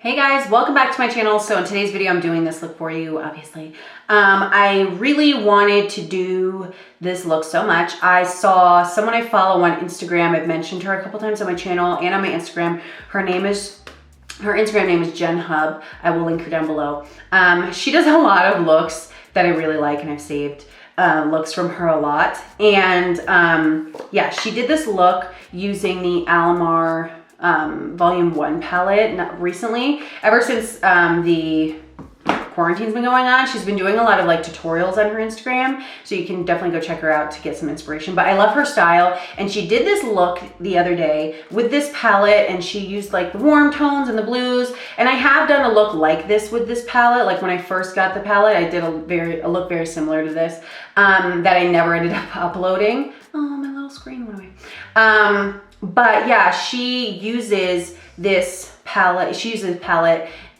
Hey guys, welcome back to my channel. So in today's video, I'm doing this look for you, obviously. I really wanted to do this look so much. I saw someone I follow on Instagram. I've mentioned her a couple times on my channel and on my Instagram. Her Instagram name is Jen Hub. I will link her down below. She does a lot of looks that I really like, and I've saved looks from her a lot. And yeah, she did this look using the ALAMAR volume 1 palette not recently. Ever since the quarantine's been going on, she's been doing a lot of like tutorials on her Instagram, so you can definitely go check her out to get some inspiration. But I love her style, and she did this look the other day with this palette, and she used like the warm tones and the blues. And I have done a look like this with this palette. Like when I first got the palette, I did a look very similar to this that I never ended up uploading. Oh, my little screen went away. But yeah, she uses this palette.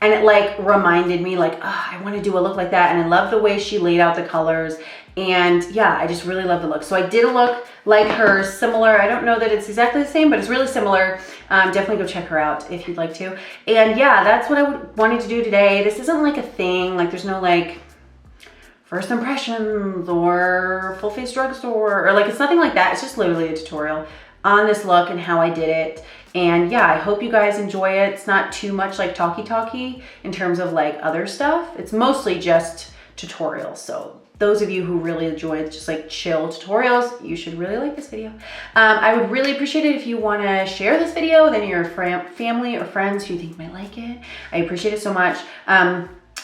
And it like reminded me like, oh, I want to do a look like that. And I love the way she laid out the colors. And yeah, I just really love the look. So I did a look like her, similar. I don't know that it's exactly the same, but it's really similar. Definitely go check her out if you'd like to. And yeah, that's what I wanted to do today. This isn't like a thing. Like there's no like first impressions or full face drugstore or like, it's nothing like that. It's just literally a tutorial on this look and how I did it. And yeah, I hope you guys enjoy it. It's not too much like talky in terms of like other stuff. It's mostly just tutorials. So those of you who really enjoy just like chill tutorials, you should really like this video. I would really appreciate it if you want to share this video with any of your family or friends who you think might like it. I appreciate it so much.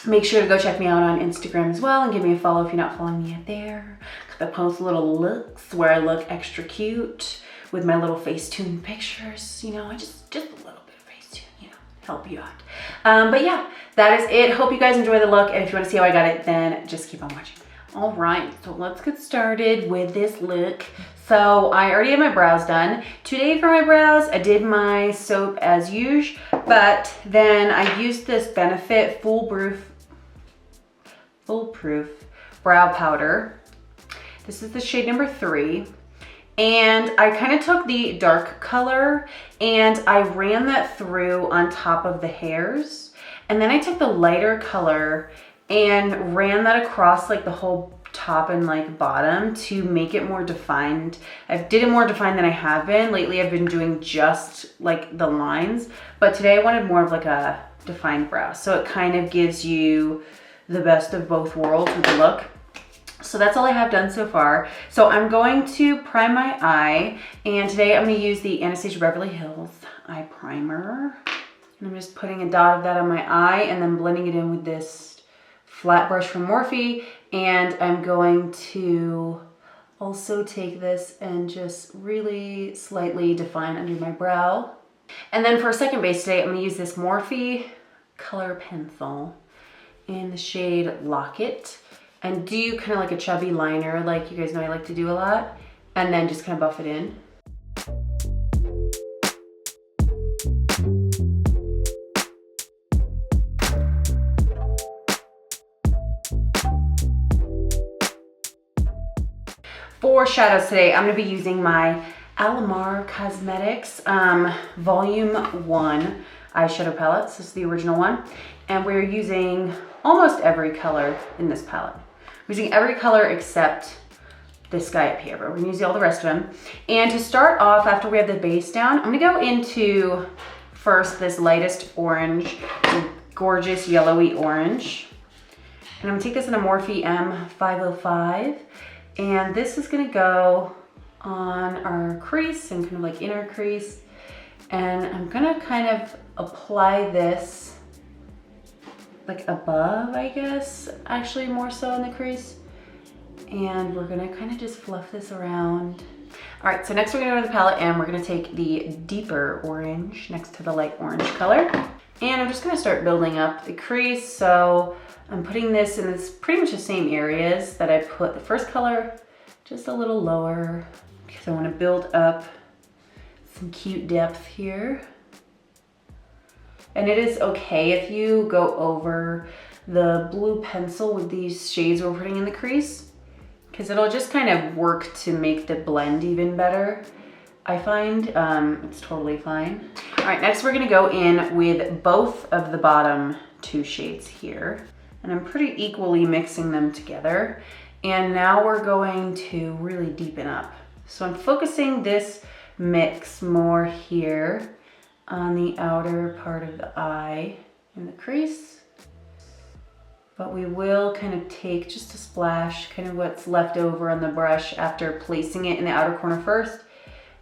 Make sure to go check me out on Instagram as well and give me a follow if you're not following me yet there. Because I post little looks where I look extra cute with my little Facetune pictures, you know, just a little bit of Facetune, you know, help you out. But yeah, that is it. Hope you guys enjoy the look, and if you want to see how I got it, then just keep on watching. All right, so let's get started with this look. So I already have my brows done. Today for my brows, I did my soap as usual, but then I used this Benefit Foolproof brow powder. This is the shade number 3. And I kind of took the dark color and I ran that through on top of the hairs. And then I took the lighter color and ran that across like the whole top and like bottom to make it more defined. I did it more defined than I have been. Lately I've been doing just like the lines, but today I wanted more of like a defined brow. So it kind of gives you the best of both worlds with the look. So that's all I have done so far. So I'm going to prime my eye, and today I'm going to use the Anastasia Beverly Hills eye primer. And I'm just putting a dot of that on my eye and then blending it in with this flat brush from Morphe. And I'm going to also take this and just really slightly define under my brow. And then for a second base today, I'm going to use this Morphe color pencil in the shade Locket. And do kind of like a chubby liner, like you guys know I like to do a lot, and then just kind of buff it in. For shadows today, I'm going to be using my ALAMAR Cosmetics Volume 1 eyeshadow palette. This is the original one. And we're using almost every color in this palette. We're using every color except this guy up here, but we're gonna use all the rest of them. And to start off, after we have the base down, I'm gonna go into first this lightest orange, a gorgeous yellowy orange. And I'm gonna take this in a Morphe M505. And this is gonna go on our crease and kind of like inner crease. And I'm gonna kind of apply this like above, I guess, actually more so in the crease. And we're gonna kind of just fluff this around. All right, so next we're gonna go to the palette and we're gonna take the deeper orange next to the light orange color. And I'm just gonna start building up the crease. So I'm putting this in this pretty much the same areas that I put the first color, just a little lower, because I wanna build up some cute depth here. And it is okay if you go over the blue pencil with these shades we're putting in the crease, because it'll just kind of work to make the blend even better. I find it's totally fine. All right, next we're gonna go in with both of the bottom 2 shades here. And I'm pretty equally mixing them together. And now we're going to really deepen up. So I'm focusing this mix more here on the outer part of the eye in the crease. But we will kind of take just a splash, kind of what's left over on the brush after placing it in the outer corner first,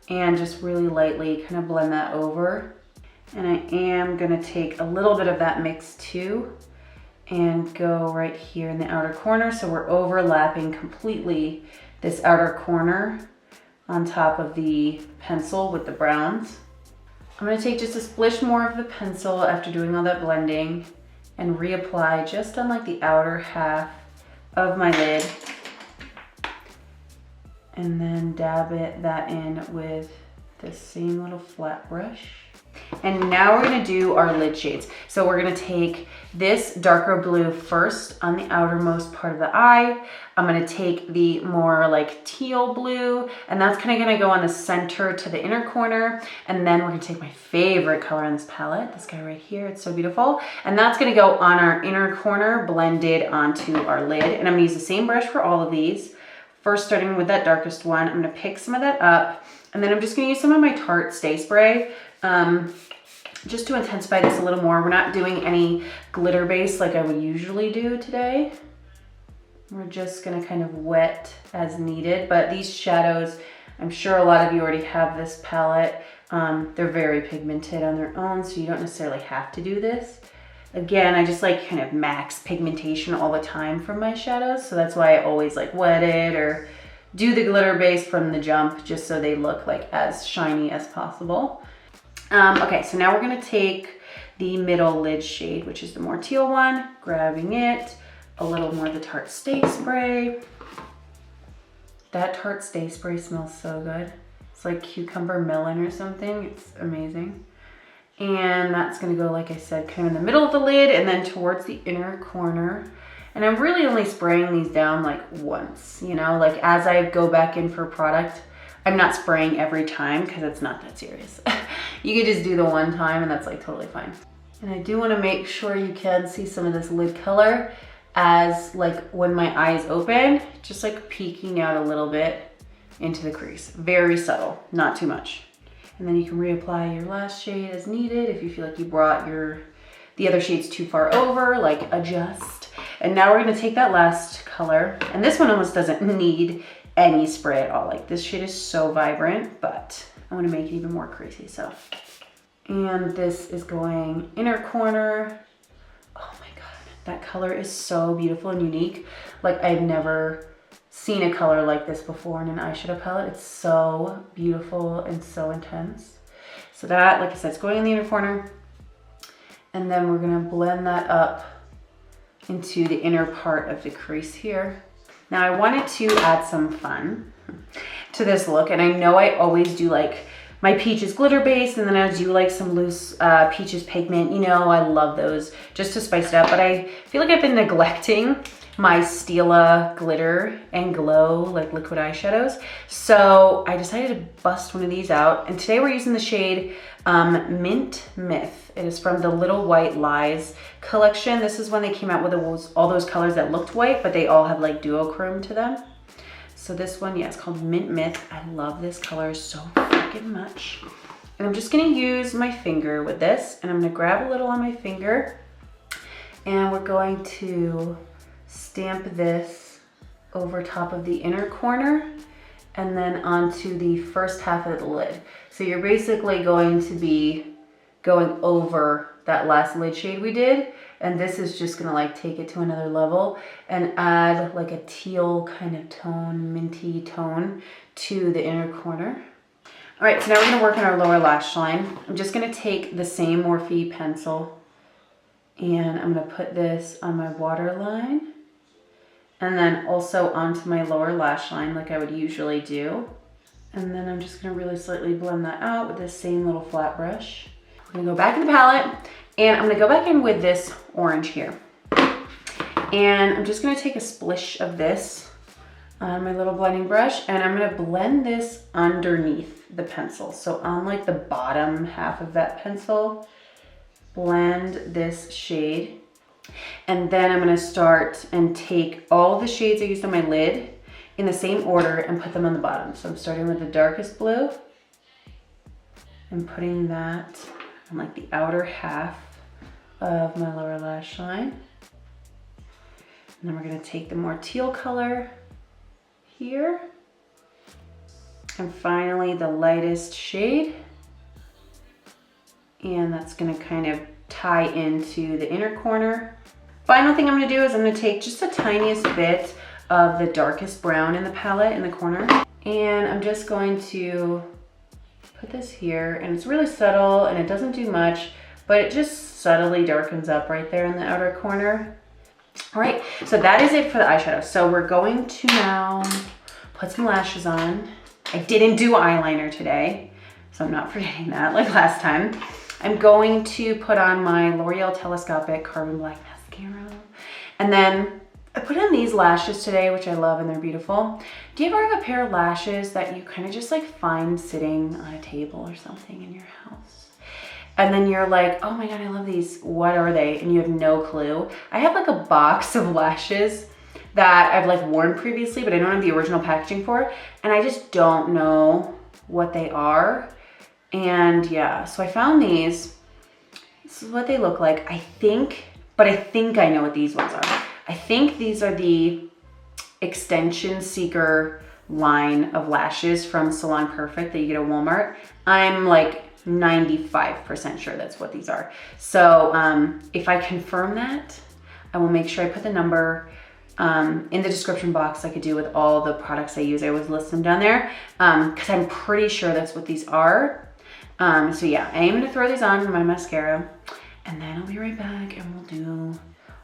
and just really lightly kind of blend that over. And I am gonna take a little bit of that mix too and go right here in the outer corner. So we're overlapping completely this outer corner on top of the pencil with the browns. I'm gonna take just a splish more of the pencil after doing all that blending and reapply just on like the outer half of my lid. And then dab that in with this same little flat brush. And now we're gonna do our lid shades. So we're gonna take this darker blue first on the outermost part of the eye. I'm gonna take the more like teal blue, and that's kind of gonna go on the center to the inner corner. And then we're gonna take my favorite color in this palette, this guy right here, it's so beautiful. And that's gonna go on our inner corner, blended onto our lid. And I'm gonna use the same brush for all of these. First, starting with that darkest one, I'm gonna pick some of that up, and then I'm just gonna use some of my Tarte Stay Spray just to intensify this a little more. We're not doing any glitter base like I would usually do today. We're just gonna kind of wet as needed, but these shadows, I'm sure a lot of you already have this palette. They're very pigmented on their own, so you don't necessarily have to do this. Again, I just like kind of max pigmentation all the time from my shadows, so that's why I always like wet it or do the glitter base from the jump just so they look like as shiny as possible. Okay, so now we're gonna take the middle lid shade, which is the more teal one, grabbing it, a little more of the Tarte Stay Spray. That Tarte Stay Spray smells so good. It's like cucumber melon or something, it's amazing. And that's gonna go, like I said, kind of in the middle of the lid and then towards the inner corner. And I'm really only spraying these down like once, you know, like as I go back in for product, I'm not spraying every time because it's not that serious. You could just do the one time and that's like totally fine. And I do wanna make sure you can see some of this lid color as like when my eyes open, just like peeking out a little bit into the crease. Very subtle, not too much. And then you can reapply your last shade as needed if you feel like you brought the other shades too far over, like adjust. And now we're gonna take that last color, and this one almost doesn't need any spray at all. Like this shade is so vibrant, but I wanna make it even more crazy, so. And this is going inner corner. Oh my God, that color is so beautiful and unique. Like I've never seen a color like this before in an eyeshadow palette. It's so beautiful and so intense. So that, like I said, it's going in the inner corner. And then we're gonna blend that up into the inner part of the crease here. Now I wanted to add some fun to this look, and I know I always do like my peaches glitter base, and then I do like some loose peaches pigment. You know, I love those just to spice it up, but I feel like I've been neglecting my Stila glitter and glow like liquid eyeshadows. So I decided to bust one of these out, and today we're using the shade Mint Myth. It is from the Little White Lies collection. This is when they came out with all those colors that looked white, but they all have like duochrome to them. So this one, yeah, it's called Mint Myth. I love this color so freaking much. And I'm just gonna use my finger with this, and I'm gonna grab a little on my finger, and we're going to stamp this over top of the inner corner and then onto the first half of the lid. So you're basically going to be going over that last lid shade we did, and this is just gonna like take it to another level and add like a teal kind of tone, minty tone to the inner corner. All right, so now we're gonna work on our lower lash line. I'm just gonna take the same Morphe pencil, and I'm gonna put this on my waterline and then also onto my lower lash line like I would usually do. And then I'm just gonna really slightly blend that out with this same little flat brush. I'm gonna go back in the palette, and I'm gonna go back in with this orange here. And I'm just gonna take a splish of this on my little blending brush, and I'm gonna blend this underneath the pencil. So on like the bottom half of that pencil, blend this shade. And then I'm gonna start and take all the shades I used on my lid in the same order and put them on the bottom. So I'm starting with the darkest blue and putting that on like the outer half of my lower lash line. And then we're gonna take the more teal color here. And finally the lightest shade. And that's gonna kind of tie into the inner corner. Final thing I'm gonna do is I'm gonna take just the tiniest bit of the darkest brown in the palette in the corner. And I'm just going to put this here, and it's really subtle and it doesn't do much, but it just subtly darkens up right there in the outer corner. All right, so that is it for the eyeshadow. So we're going to now put some lashes on. I didn't do eyeliner today, so I'm not forgetting that like last time. I'm going to put on my L'Oreal Telescopic Carbon Black Mascara. And then I put on these lashes today, which I love and they're beautiful. Do you ever have a pair of lashes that you kind of just like find sitting on a table or something in your house? And then you're like, oh my God, I love these. What are they? And you have no clue. I have like a box of lashes that I've like worn previously, but I don't have the original packaging for. And I just don't know what they are. And yeah, so I found these. This is what they look like. I think I know what these ones are. I think these are the Extension Seeker line of lashes from Salon Perfect that you get at Walmart. I'm like 95% sure that's what these are. So if I confirm that, I will make sure I put the number in the description box like I do with all the products I use. I always list them down there because I'm pretty sure that's what these are. So yeah, I am gonna throw these on my mascara, and then I'll be right back and we'll do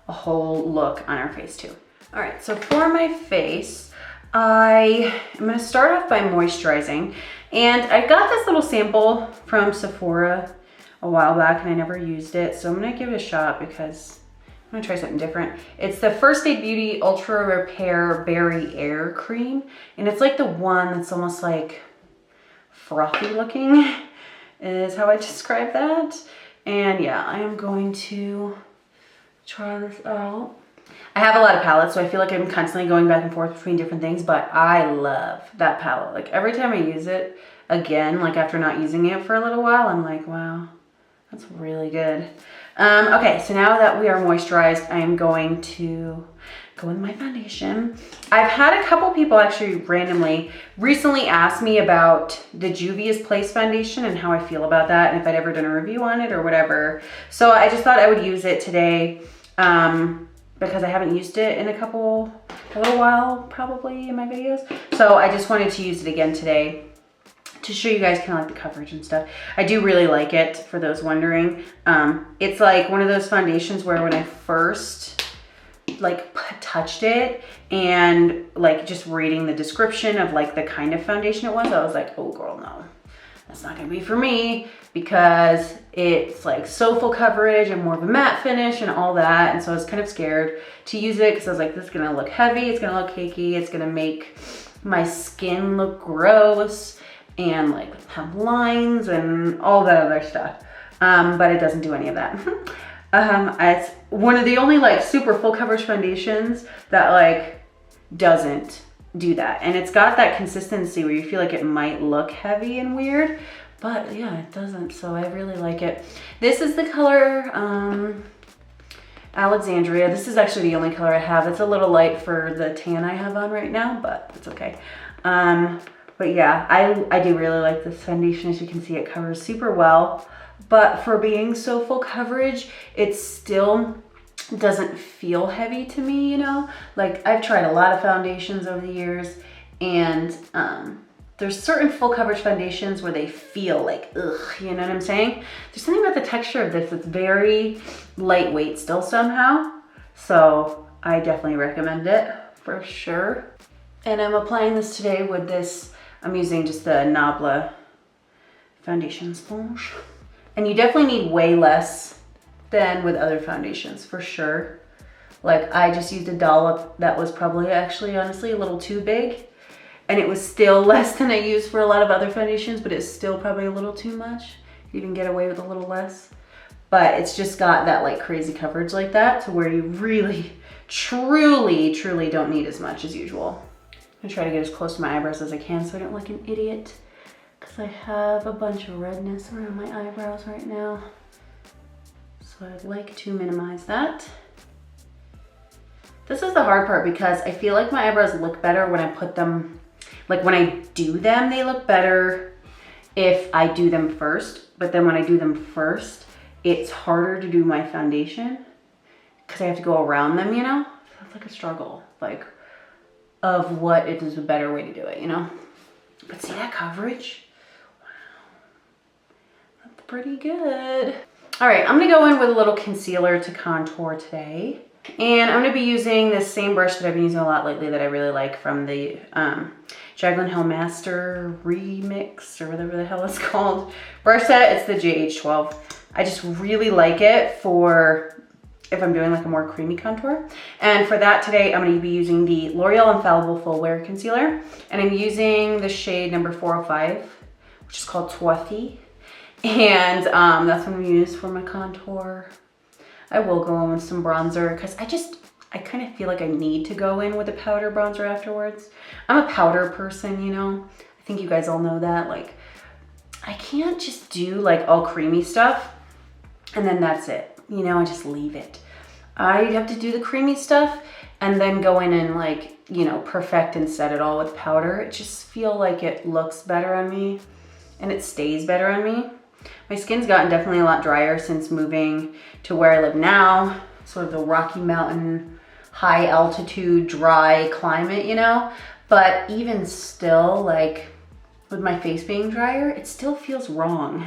a whole look on our face too. All right, so for my face, I am gonna start off by moisturizing. And I got this little sample from Sephora a while back and I never used it. So I'm gonna give it a shot because I'm gonna try something different. It's the First Aid Beauty Ultra Repair BARRIAIR Cream. And it's like the one that's almost like frothy looking is how I describe that. And yeah, I am going to try this out. I have a lot of palettes, so I feel like I'm constantly going back and forth between different things, but I love that palette. Like every time I use it again, like after not using it for a little while, I'm like, wow, that's really good. Okay, so now that we are moisturized, I am going to go with my foundation. I've had a couple people actually randomly recently ask me about the JUVIA'S Place foundation and how I feel about that and if I'd ever done a review on it or whatever. So I just thought I would use it today because I haven't used it in a little while probably in my videos. So I just wanted to use it again today to show you guys kind of like the coverage and stuff. I do really like it, for those wondering. It's like one of those foundations where when I first like touched it and like just reading the description of like the kind of foundation it was, I was like, oh girl, no, that's not gonna be for me, because it's like so full coverage and more of a matte finish and all that. And so I was kind of scared to use it because I was like, this is gonna look heavy, it's gonna look cakey, it's gonna make my skin look gross and like have lines and all that other stuff. But it doesn't do any of that. It's one of the only like super full coverage foundations that like doesn't do that. And it's got that consistency where you feel like it might look heavy and weird, but yeah, it doesn't. So I really like it. This is the color Alexandria. This is actually the only color I have. It's a little light for the tan I have on right now, but it's okay. But yeah, I do really like this foundation. As you can see, it covers super well. But for being so full coverage, it still doesn't feel heavy to me, you know? Like I've tried a lot of foundations over the years, and there's certain full coverage foundations where they feel like, ugh, you know what I'm saying? There's something about the texture of this that's very lightweight still somehow. So I definitely recommend it for sure. And I'm applying this today with this, I'm using just the Nabla foundation sponge. And you definitely need way less than with other foundations for sure. Like I just used a dollop that was probably actually honestly a little too big. And it was still less than I use for a lot of other foundations, but it's still probably a little too much. You can get away with a little less. But it's just got that like crazy coverage like that to where you really, truly don't need as much as usual. I'm gonna try to get as close to my eyebrows as I can so I don't look like an idiot. Because I have a bunch of redness around my eyebrows right now. So I'd like to minimize that. This is the hard part because I feel like my eyebrows look better when I put them, like when I do them, they look better if I do them first. But then when I do them first, it's harder to do my foundation because I have to go around them, you know? So it's like a struggle, like of what is a better way to do it, you know? But see that coverage? Wow, that's pretty good. All right, I'm gonna go in with a little concealer to contour today. And I'm gonna be using this same brush that I've been using a lot lately that I really like from the Jaclyn Hill Master Remix or whatever the hell it's called brush set. It's the JH12. I just really like it for if I'm doing like a more creamy contour. And for that today, I'm gonna be using the L'Oreal Infallible Full Wear Concealer. And I'm using the shade number 405, which is called Twafi. And that's what I'm gonna use for my contour. I will go in with some bronzer because I kind of feel like I need to go in with a powder bronzer afterwards. I'm a powder person, you know. I think you guys all know that. Like, I can't just do like all creamy stuff and then that's it. You know, I just leave it. I have to do the creamy stuff and then go in and like, you know, perfect and set it all with powder. It just feel like it looks better on me and it stays better on me. My skin's gotten definitely a lot drier since moving to where I live now, sort of the Rocky Mountain, high altitude, dry climate, you know? But even still, like with my face being drier, it still feels wrong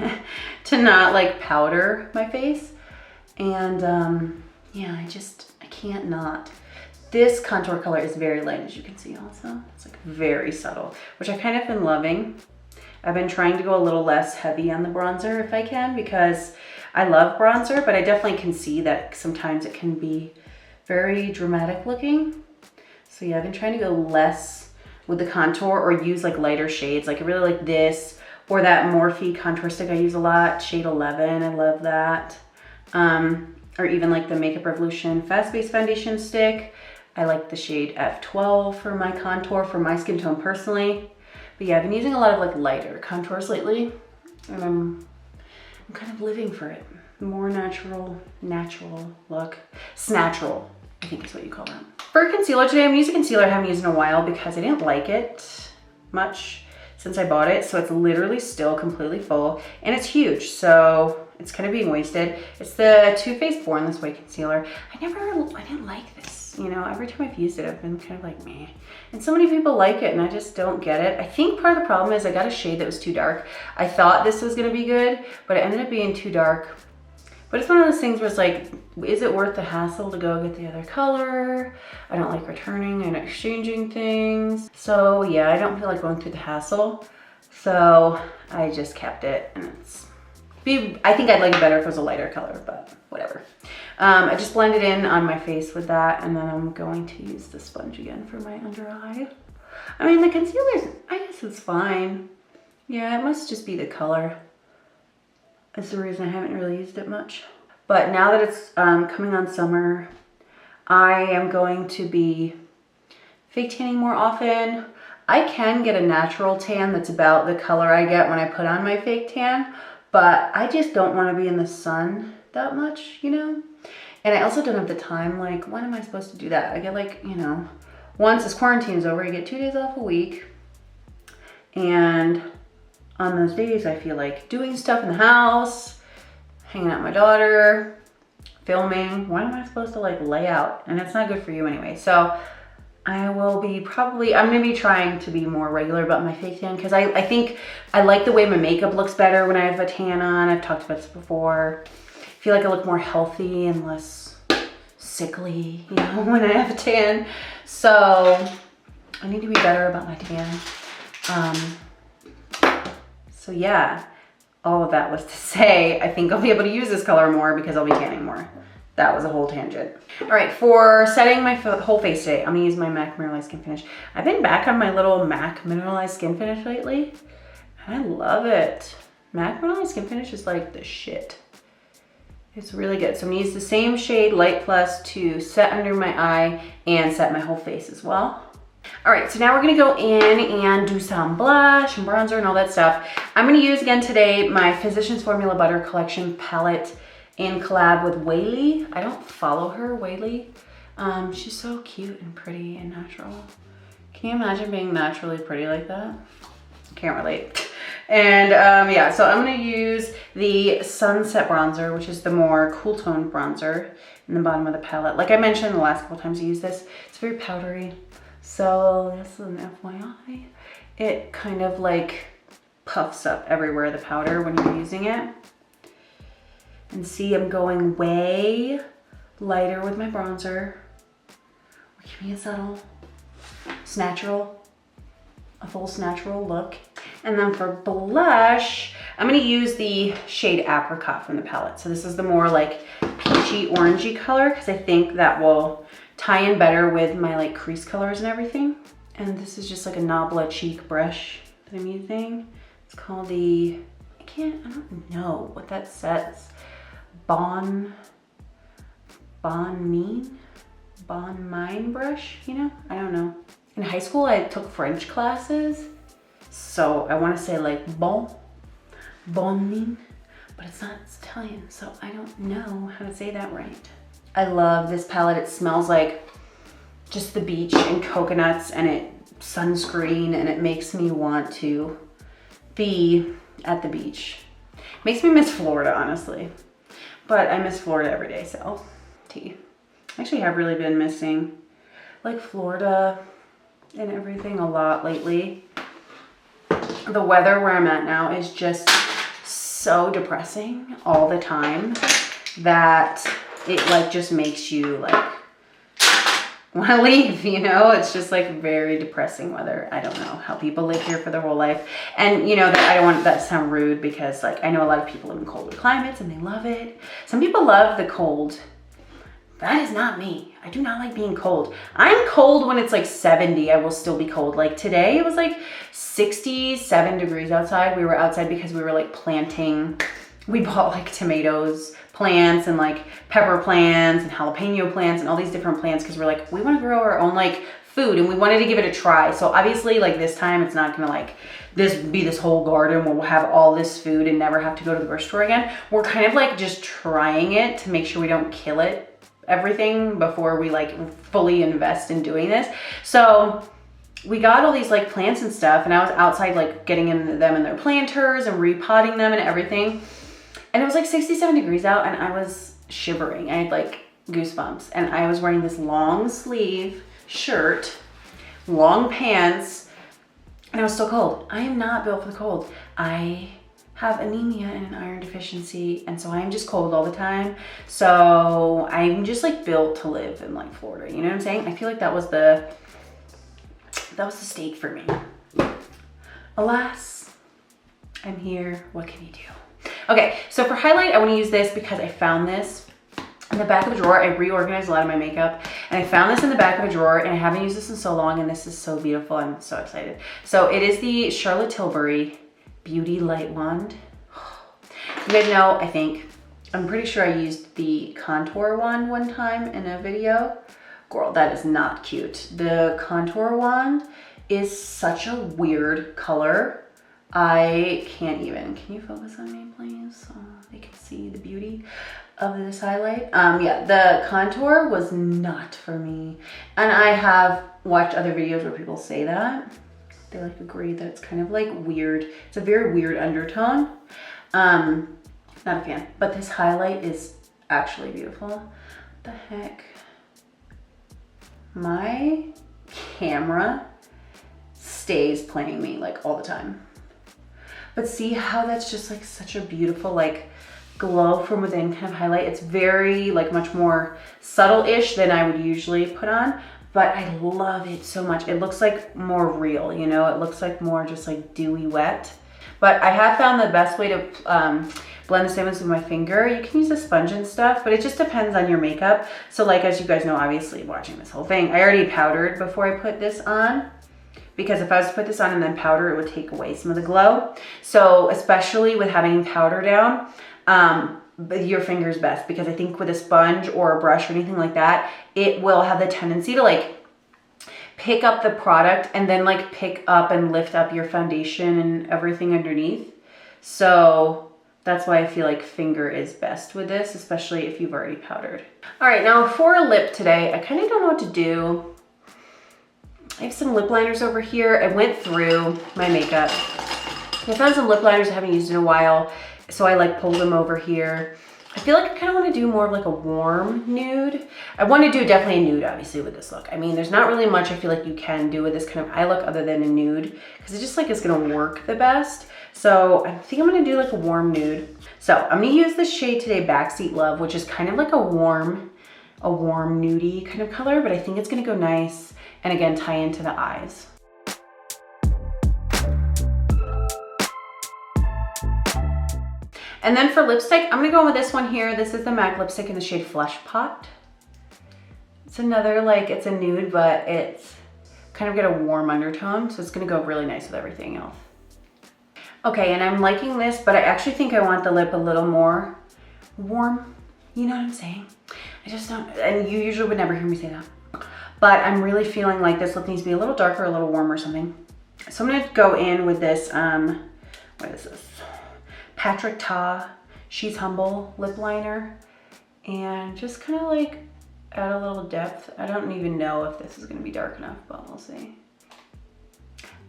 to not like powder my face. And yeah, I can't not. This contour color is very light, as you can see also. It's like very subtle, which I kind of been loving. I've been trying to go a little less heavy on the bronzer if I can because I love bronzer, but I definitely can see that sometimes it can be very dramatic looking. So yeah, I've been trying to go less with the contour or use like lighter shades. Like I really like this or that Morphe contour stick I use a lot, shade 11, I love that. Or even like the Makeup Revolution Fast Base Foundation stick. I like the shade F12 for my contour, for my skin tone personally. But yeah, I've been using a lot of like lighter contours lately, and I'm kind of living for it. More natural look. Snatchral, I think is what you call that. For concealer today, I'm using concealer I haven't used in a while because I didn't like it much since I bought it. So it's literally still completely full and it's huge. So it's kind of being wasted. It's the Too Faced Born This Way concealer. I didn't like this. You know, every time I've used it, I've been kind of like, meh. And so many people like it and I just don't get it. I think part of the problem is I got a shade that was too dark. I thought this was gonna be good, but it ended up being too dark. But it's one of those things where it's like, is it worth the hassle to go get the other color? I don't like returning and exchanging things. So yeah, I don't feel like going through the hassle. So I just kept it and I think I'd like it better if it was a lighter color, but whatever. I just blended in on my face with that, and then I'm going to use the sponge again for my under eye. I mean, the concealer, I guess it's fine. Yeah, it must just be the color. That's the reason I haven't really used it much. But now that it's coming on summer, I am going to be fake tanning more often. I can get a natural tan that's about the color I get when I put on my fake tan, but I just don't want to be in the sun that much, you know? And I also don't have the time. Like, when am I supposed to do that? I get like, you know, once this quarantine is over, I get 2 days off a week. And on those days, I feel like doing stuff in the house, hanging out with my daughter, filming. When am I supposed to like lay out? And it's not good for you anyway. So I will be I'm gonna be trying to be more regular about my fake tan because I think I like the way my makeup looks better when I have a tan on. I've talked about this before. I feel like I look more healthy and less sickly, you know, when I have a tan. So I need to be better about my tan. So yeah, all of that was to say, I think I'll be able to use this color more because I'll be tanning more. That was a whole tangent. All right, for setting my whole face today, I'm gonna use my MAC Mineralized Skin Finish. I've been back on my little MAC Mineralized Skin Finish lately, and I love it. MAC Mineralized Skin Finish is like the shit. It's really good. So I'm gonna use the same shade, Light Plus, to set under my eye and set my whole face as well. All right, so now we're gonna go in and do some blush and bronzer and all that stuff. I'm gonna use again today my Physicians Formula Butter Collection palette in collab with WEYLIE. I don't follow her, WEYLIE. She's so cute and pretty and natural. Can you imagine being naturally pretty like that? Can't relate. And yeah, so I'm gonna use the Sunset Bronzer, which is the more cool tone bronzer in the bottom of the palette. Like I mentioned the last couple times I used this, it's very powdery. So this is an FYI. It kind of like puffs up everywhere, the powder, when you're using it. And see, I'm going way lighter with my bronzer. We're keeping it subtle. It's natural. A full natural look. And then for blush, I'm gonna use the shade Apricot from the palette. So this is the more like peachy orangey color, because I think that will tie in better with my like crease colors and everything. And this is just like a Nabla cheek brush that I'm using. It's called the, I don't know what that says. Bon Mine brush, you know? I don't know. In high school, I took French classes. So I want to say like bon mine, but it's not, it's Italian, so I don't know how to say that right. I love this palette. It smells like just the beach and coconuts, and it sunscreen, and it makes me want to be at the beach. Makes me miss Florida, honestly. But I miss Florida every day, so tea. Actually, have really been missing like Florida and everything a lot lately. The weather where I'm at now is just so depressing all the time that it like just makes you like want to leave, you know? It's just like very depressing weather. I don't know how people live here for their whole life. And you know, that I don't want that to sound rude, because like I know a lot of people live in colder climates and they love it. Some people love the cold. That is not me. I do not like being cold. I'm cold when it's like 70, I will still be cold. Like today it was like 67 degrees outside. We were outside because we were like planting. We bought like tomatoes plants and like pepper plants and jalapeno plants and all these different plants, because we're like, we want to grow our own like food, and we wanted to give it a try. So obviously like this time it's not gonna like this whole garden where we'll have all this food and never have to go to the grocery store again. We're kind of like just trying it to make sure we don't kill it everything before we like fully invest in doing this. So we got all these like plants and stuff, and I was outside like getting them in their planters and repotting them and everything. And it was like 67 degrees out, and I was shivering. I had like goosebumps, and I was wearing this long sleeve shirt, long pants, and I was so cold. I am not built for the cold. I have anemia and an iron deficiency, and so I'm just cold all the time. So I'm just like built to live in like Florida, you know what I'm saying? I feel like that was the state for me. Alas, I'm here. What can you do? Okay, so for highlight, I want to use this because I found this in the back of a drawer. I reorganized a lot of my makeup, and I found this in the back of a drawer, and I haven't used this in so long, and this is so beautiful. I'm so excited. So it is the Charlotte Tilbury Beauty Light Wand. You guys know, I'm pretty sure I used the contour wand one time in a video. Girl, that is not cute. The contour wand is such a weird color. I can't even. Can you focus on me, please? So they can see the beauty of this highlight. Yeah, the contour was not for me. And I have watched other videos where people say that. They like agree that it's kind of like weird. It's a very weird undertone. Not a fan, but this highlight is actually beautiful. What the heck? My camera stays playing me like all the time. But see how that's just like such a beautiful like glow from within kind of highlight. It's very like much more subtle-ish than I would usually put on, but I love it so much. It looks like more real, you know? It looks like more just like dewy wet. But I have found the best way to blend this in with my finger. You can use a sponge and stuff, but it just depends on your makeup. So like, as you guys know, obviously watching this whole thing, I already powdered before I put this on, because if I was to put this on and then powder, it would take away some of the glow. So especially with having powder down, your finger's best, because I think with a sponge or a brush or anything like that, it will have the tendency to like pick up the product and then like pick up and lift up your foundation and everything underneath. So that's why I feel like finger is best with this, especially if you've already powdered. All right, now for a lip today, I kind of don't know what to do. I have some lip liners over here. I went through my makeup. I found some lip liners I haven't used in a while, so I like pulled them over here. I feel like I kind of want to do more of like a warm nude. I want to do definitely a nude, obviously, with this look. I mean, there's not really much I feel like you can do with this kind of eye look other than a nude, because it just like is going to work the best. So I think I'm going to do like a warm nude. So I'm going to use the shade today, Backseat Love, which is kind of like a warm nudie kind of color, but I think it's going to go nice and again tie into the eyes. And then for lipstick, I'm gonna go with this one here. This is the MAC lipstick in the shade FLESHPOT. It's another, like, it's a nude, but it's kind of got a warm undertone, so it's gonna go really nice with everything else. Okay, and I'm liking this, but I actually think I want the lip a little more warm. You know what I'm saying? I just don't, and you usually would never hear me say that. But I'm really feeling like this lip needs to be a little darker, a little warmer or something. So I'm gonna go in with this, what is this? Patrick Ta, She's Humble lip liner, and just kind of like add a little depth. I don't even know if this is gonna be dark enough, but we'll see.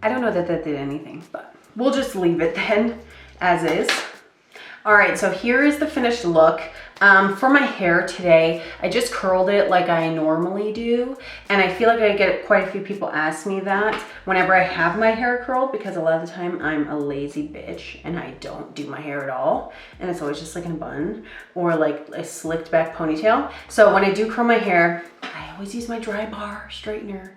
I don't know that that did anything, but we'll just leave it then as is. All right, so here is the finished look. For my hair today, I just curled it like I normally do. And I feel like I get quite a few people ask me that whenever I have my hair curled, because a lot of the time I'm a lazy bitch and I don't do my hair at all. And it's always just like in a bun or like a slicked back ponytail. So when I do curl my hair, I always use my dry bar straightener.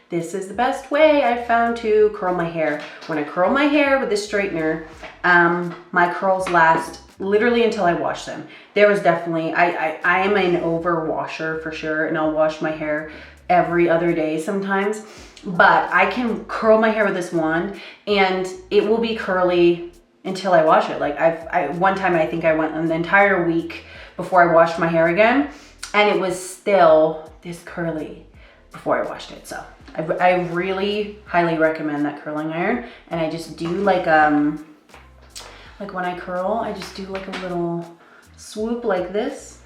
This is the best way I've found to curl my hair. When I curl my hair with this straightener, my curls last literally until I wash them. There was definitely, I am an over washer for sure, and I'll wash my hair every other day sometimes, but I can curl my hair with this wand and it will be curly until I wash it. Like one time I think I went an entire week before I washed my hair again, and it was still this curly before I washed it. So I really highly recommend that curling iron. And I just do like when I curl, I just do like a little swoop like this,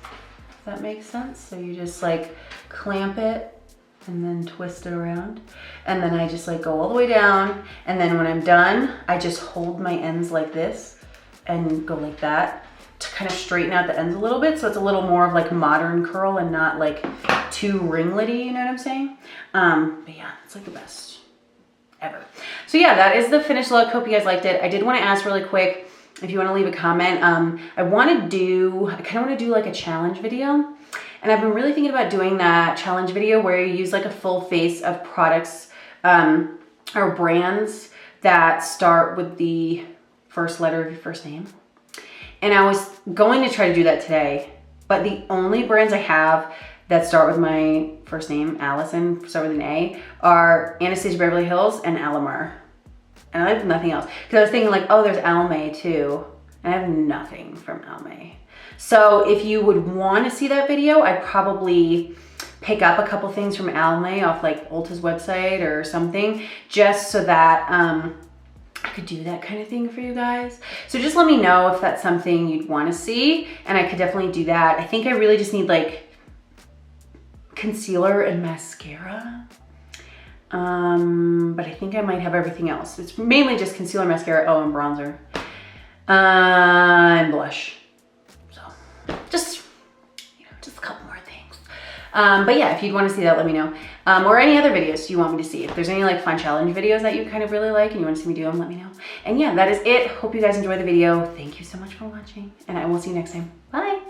if that makes sense. So you just like clamp it and then twist it around. And then I just like go all the way down. And then when I'm done, I just hold my ends like this and go like that to kind of straighten out the ends a little bit. So it's a little more of like modern curl and not like too ringlety, you know what I'm saying? But yeah, it's like the best ever. So yeah, that is the finished look. Hope you guys liked it. I did want to ask really quick, if you want to leave a comment, I kind of want to do like a challenge video. And I've been really thinking about doing that challenge video where you use like a full face of products or brands that start with the first letter of your first name. And I was going to try to do that today, but the only brands I have that start with my first name, Allison, start with an A, are Anastasia Beverly Hills and ALAMAR. And I have nothing else. Because I was thinking like, oh, there's Almay too. And I have nothing from Almay. So if you would want to see that video, I'd probably pick up a couple things from Almay off like Ulta's website or something, just so that I could do that kind of thing for you guys. So just let me know if that's something you'd want to see, and I could definitely do that. I think I really just need like concealer and mascara. But I think I might have everything else. It's mainly just concealer, mascara, oh, and bronzer, and blush. So just, you know, just a couple more things. But yeah, if you'd want to see that, let me know. Or any other videos you want me to see. If there's any like fun challenge videos that you kind of really like and you want to see me do them, let me know. And yeah, that is it. Hope you guys enjoyed the video. Thank you so much for watching, and I will see you next time. Bye.